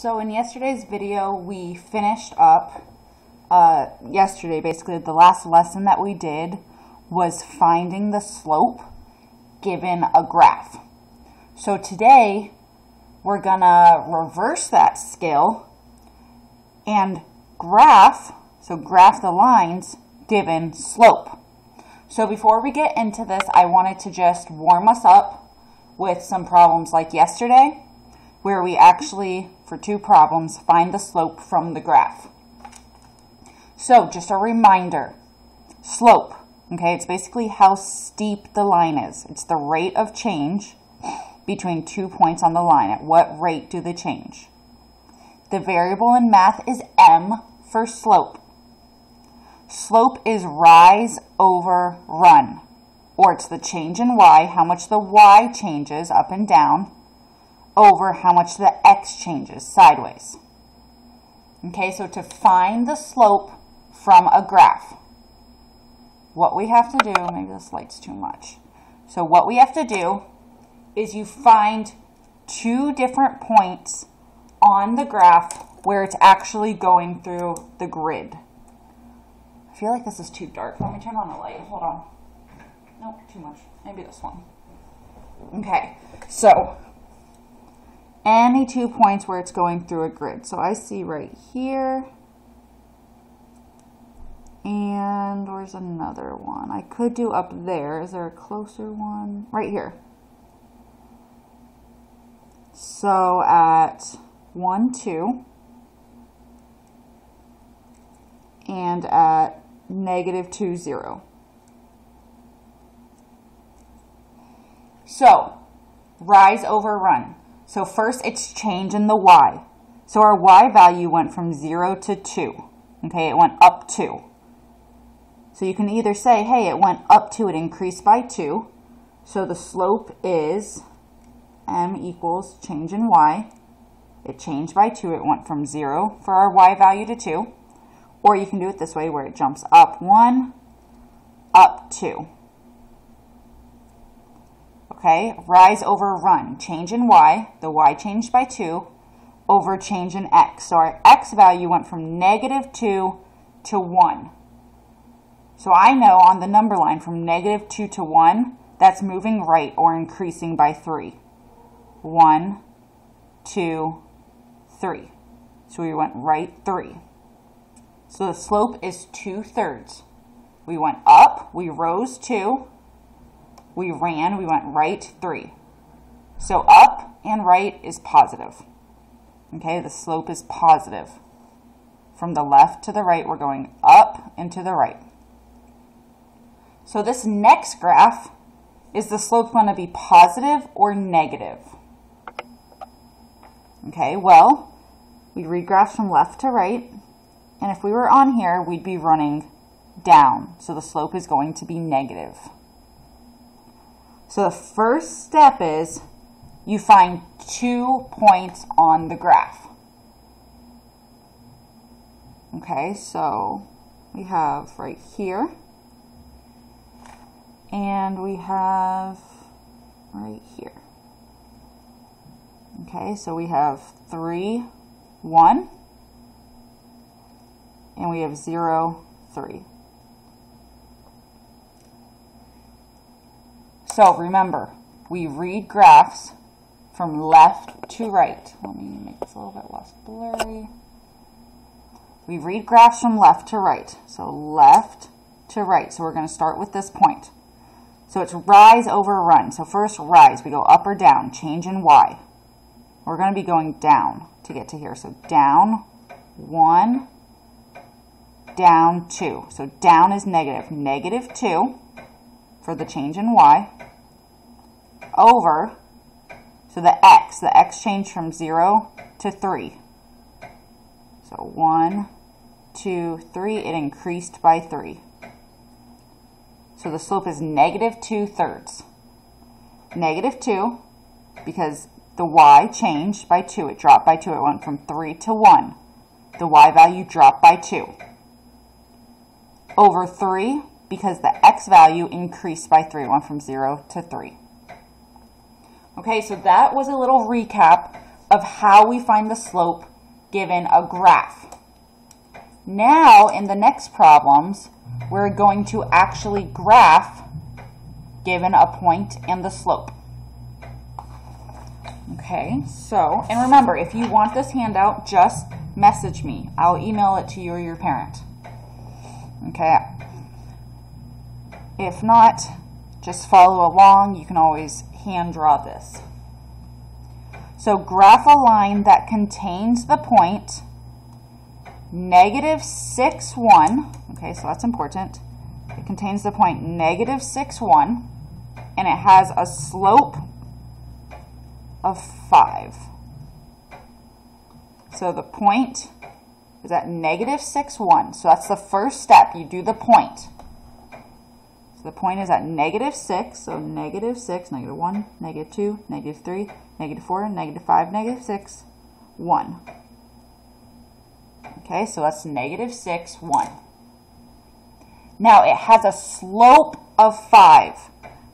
So in yesterday's video, we finished up, yesterday basically, the last lesson that we did was finding the slope given a graph. So today, we're gonna reverse that skill and graph the lines given slope. So before we get into this, I wanted to just warm us up with some problems like yesterday, where we actually, for two problems, find the slope from the graph. So just a reminder, slope, okay, it's basically how steep the line is. It's the rate of change between 2 points on the line. At what rate do they change? The variable in math is m for slope. Slope is rise over run, or it's the change in y, how much the y changes up and down, over how much the x changes sideways. Okay, so to find the slope from a graph, what we have to do, maybe this light's too much. So what we have to do is you find two different points on the graph where it's actually going through the grid. I feel like this is too dark. Let me turn on the light. Hold on. Nope, too much. Maybe this one. Okay, so any 2 points where it's going through a grid. So I see right here. And where's another one? I could do up there. Is there a closer one? Right here. So at 1, 2. And at -2, 0. So, rise over run. So first it's change in the y. So our y value went from 0 to 2. Okay, it went up 2. So you can either say, hey, it went up 2, it increased by 2. So the slope is m equals change in y. It changed by 2. It went from 0 for our y value to 2. Or you can do it this way where it jumps up 1, up 2. Okay, rise over run. Change in y, the y changed by 2, over change in x. So our x value went from -2 to 1. So I know on the number line from -2 to 1, that's moving right or increasing by 3. 1, 2, 3. So we went right 3. So the slope is 2/3. We went up, we rose 2, we ran, we went right 3. So up and right is positive. Okay, the slope is positive. From the left to the right, we're going up and to the right. So this next graph, is the slope going to be positive or negative? Okay, well, we read graphs from left to right. And if we were on here, we'd be running down. So the slope is going to be negative. So the first step is you find 2 points on the graph. Okay, so we have right here. And we have right here. Okay, so we have 3, 1. And we have 0, 3. So remember, we read graphs from left to right. Let me make this a little bit less blurry. We read graphs from left to right. So left to right. So we're going to start with this point. So it's rise over run. So first rise, we go up or down, change in y. We're going to be going down to get to here. So down 1, down 2. So down is negative. -2 for the change in y. Over, so the x changed from 0 to 3. So 1, 2, 3, it increased by 3. So the slope is -2/3. -2, because the y changed by 2. It dropped by 2. It went from 3 to 1. The y value dropped by 2. Over 3, because the x value increased by 3. It went from 0 to 3. Okay, so that was a little recap of how we find the slope given a graph. Now, in the next problems, we're going to actually graph given a point and the slope. Okay, so, and remember, if you want this handout, just message me. I'll email it to you or your parent. Okay. If not, just follow along. You can always hand draw this. So graph a line that contains the point -6, 1. Okay, so that's important. It contains the point -6, 1, and it has a slope of 5. So the point is at -6, 1. So that's the first step. You do the point. So the point is at -6. So -6, -1, -2, -3, -4, -5, -6, 1. Okay, so that's -6, 1. Now it has a slope of 5.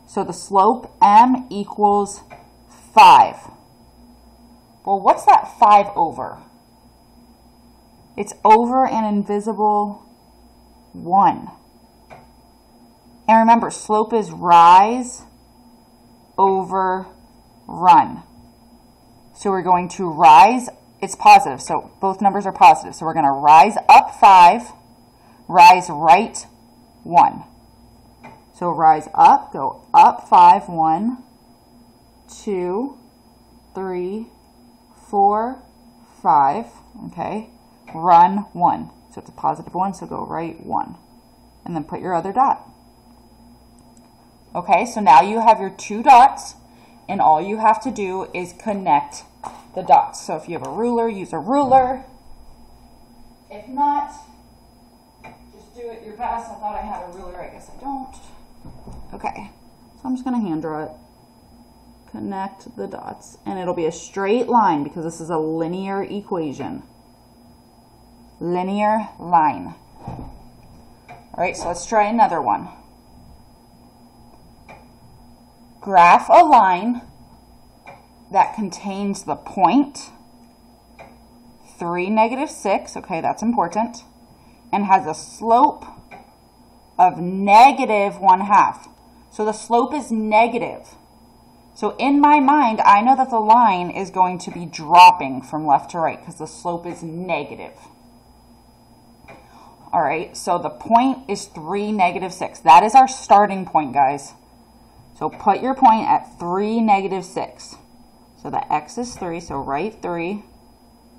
So the slope m equals 5. Well, what's that 5 over? It's over an invisible 1. And remember, slope is rise over run. So we're going to rise, it's positive, so both numbers are positive. So we're going to rise up 5, rise right 1. So rise up, go up 5, 1, 2, 3, 4, 5, okay, run 1. So it's a positive 1, so go right 1. And then put your other dot. Okay, so now you have your 2 dots, and all you have to do is connect the dots. So if you have a ruler, use a ruler. If not, just do it your best. I thought I had a ruler, I guess I don't. Okay, so I'm just going to hand draw it. Connect the dots, and it'll be a straight line because this is a linear equation. Linear line. All right, so let's try another one. Graph a line that contains the point 3, -6, okay, that's important, and has a slope of -1/2. So the slope is negative. So in my mind, I know that the line is going to be dropping from left to right because the slope is negative. All right, so the point is 3, -6. That is our starting point, guys. So put your point at 3, -6. So the x is 3, so right 3,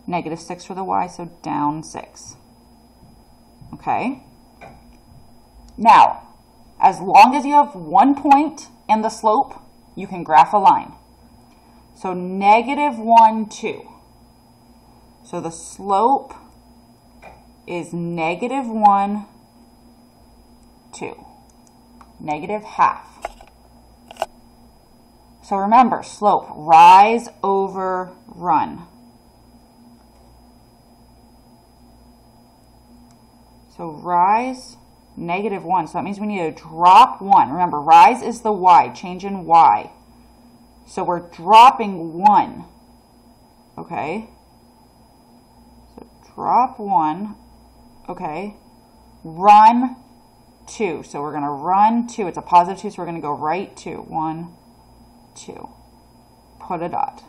-6 for the y, so down 6. Okay? Now, as long as you have one point and the slope, you can graph a line. So -1, 2. So the slope is -1, 2. -1/2. So remember, slope, rise over run. So rise, -1. So that means we need to drop 1. Remember, rise is the y, change in y. So we're dropping 1. Okay? So drop 1. Okay? Run 2. So we're going to run 2. It's a positive 2, so we're going to go right 2. 1, 2. Put a dot.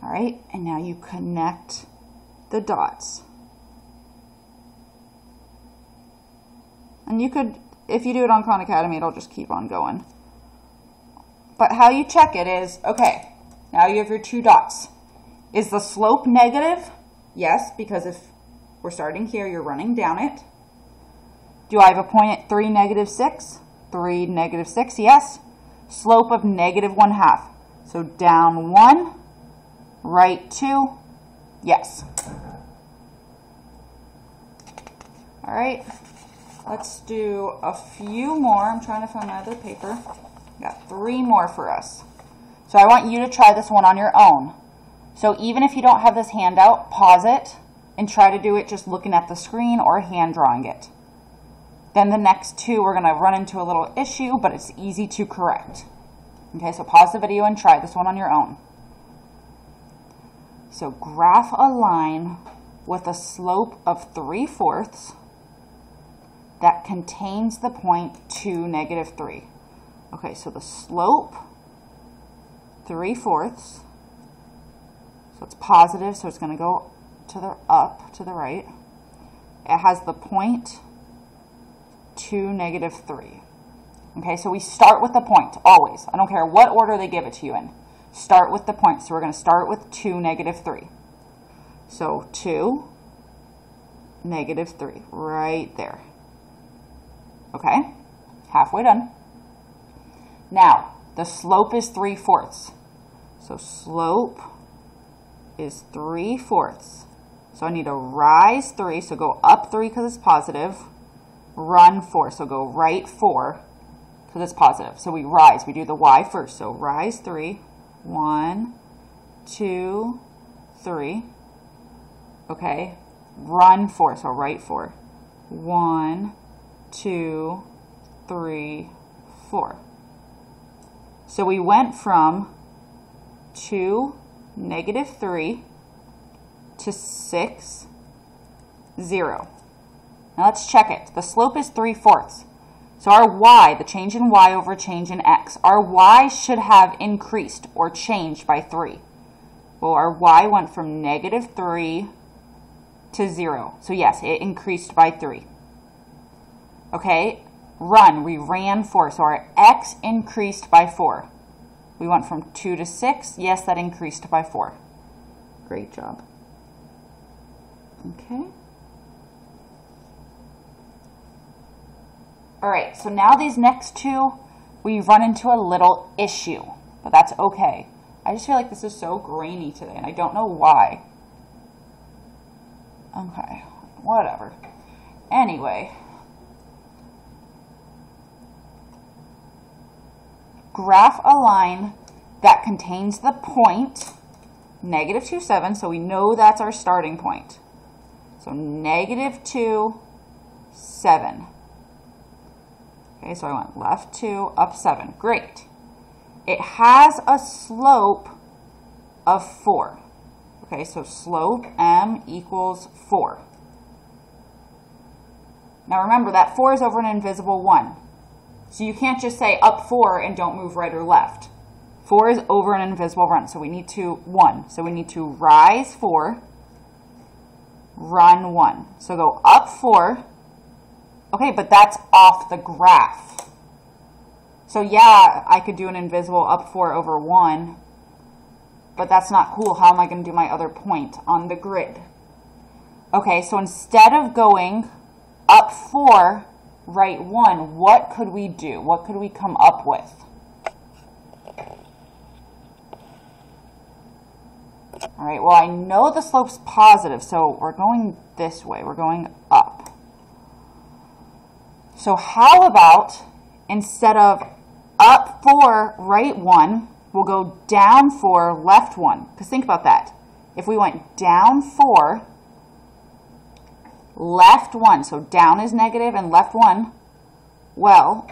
All right, and now you connect the dots. And you could, if you do it on Khan Academy, it'll just keep on going. But how you check it is, okay, now you have your 2 dots. Is the slope negative? Yes, because if we're starting here, you're running down it. Do I have a point at 3, -6? 3, -6, yes. Slope of -1/2. So down 1, right 2, yes. All right, let's do a few more. I'm trying to find my other paper. Got 3 more for us. So I want you to try this one on your own. So even if you don't have this handout, pause it and try to do it just looking at the screen or hand drawing it. Then the next 2, we're going to run into a little issue, but it's easy to correct. Okay, so pause the video and try this one on your own. So graph a line with a slope of 3/4 that contains the point 2, -3. Okay, so the slope, 3/4, so it's positive, so it's going to go to the up, to the right. It has the point 2, -3. Okay, so we start with the point, always. I don't care what order they give it to you in. Start with the point. So we're going to start with 2, -3. So 2, -3, right there. Okay, halfway done. Now, the slope is 3/4. So slope is 3/4. So I need to rise 3, so go up 3 because it's positive, run 4, so go right 4 because it's positive. So we rise, we do the y first. So rise 3, 1, 2, 3. Okay, run 4, so right 4. 1, 2, 3, 4. So we went from 2, -3 to 6, 0. Now let's check it. The slope is 3/4. So our y, the change in y over change in x, our y should have increased or changed by 3. Well, our y went from -3 to 0. So yes, it increased by 3. Okay, run, we ran 4. So our x increased by 4. We went from 2 to 6. Yes, that increased by 4. Great job. Okay. All right, so now these next two, we run into a little issue, but that's okay. I just feel like this is so grainy today, and I don't know why. Okay, whatever. Anyway. Graph a line that contains the point -2, 7, so we know that's our starting point. So -2, 7. Okay, so I went left 2, up 7. Great. It has a slope of 4. Okay, so slope m equals 4. Now remember, that 4 is over an invisible 1. So you can't just say up 4 and don't move right or left. 4 is over an invisible 1, so we need to 1. So we need to rise 4, run 1. So go up 4. Okay, but that's off the graph. So yeah, I could do an invisible up 4 over 1, but that's not cool. How am I going to do my other point on the grid? Okay, so instead of going up 4, right 1, what could we do? What could we come up with? All right, well, I know the slope's positive, so we're going this way. We're going up. So how about instead of up 4, right 1, we'll go down 4, left 1. Because think about that. If we went down 4, left 1, so down is negative and left 1, well,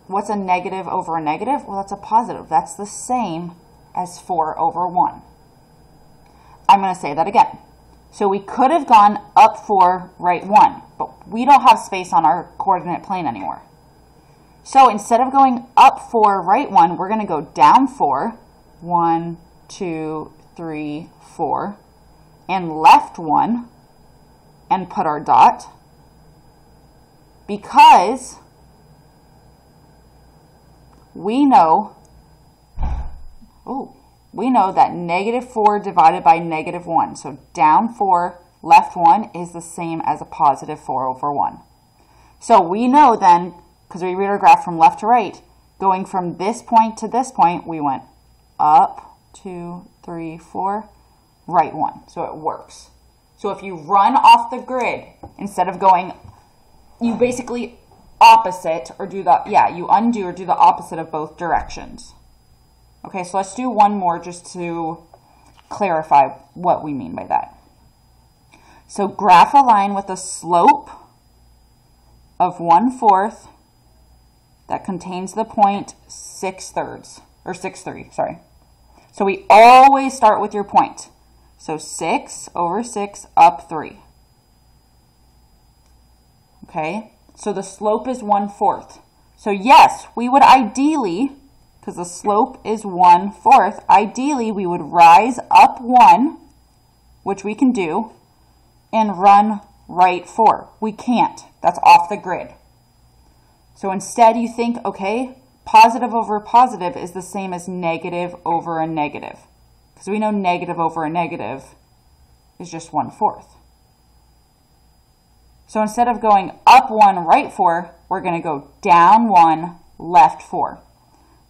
what's a negative over a negative? Well, that's a positive. That's the same as 4 over 1. I'm going to say that again. So we could have gone up 4, right 1, but we don't have space on our coordinate plane anymore. So instead of going up 4, right 1, we're going to go down 4, 1, 2, 3, 4, and left 1, and put our dot, because we know that -4 divided by -1. So down 4, left 1 is the same as a positive 4 over 1. So we know then, because we read our graph from left to right, going from this point to this point, we went up 2, 3, 4, right 1. So it works. So if you run off the grid, instead of going, you basically opposite or do the, you undo or do the opposite of both directions. Okay, so let's do one more just to clarify what we mean by that. So graph a line with a slope of 1/4 that contains the point 6/3, or 6/3, sorry. So we always start with your point. So 6 over 6 up 3. Okay, so the slope is 1/4. So yes, we would ideally, because the slope is 1/4, ideally we would rise up 1, which we can do, and run right 4. We can't. That's off the grid. So instead you think, okay, positive over positive is the same as negative over a negative. Because we know negative over a negative is just 1/4. So instead of going up 1, right 4, we're going to go down 1, left 4.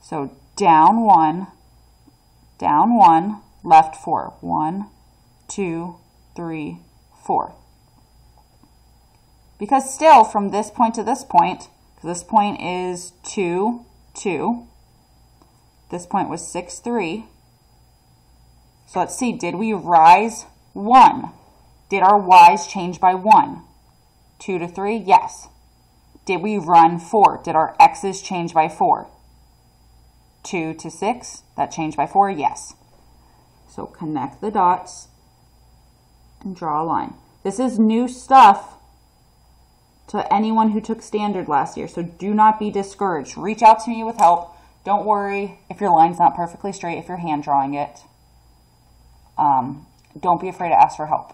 So down 1, left 4. 1, 2, 3, 4. Because still from this point to this point, this point is 2, 2. This point was 6, 3. So let's see, did we rise 1? Did our y's change by 1? 2 to 3, yes. Did we run 4? Did our x's change by 4? 2 to 6, that changed by 4, yes. So connect the dots and draw a line. This is new stuff to anyone who took standard last year, so do not be discouraged. Reach out to me with help. Don't worry if your line's not perfectly straight, if you're hand drawing it. Don't be afraid to ask for help.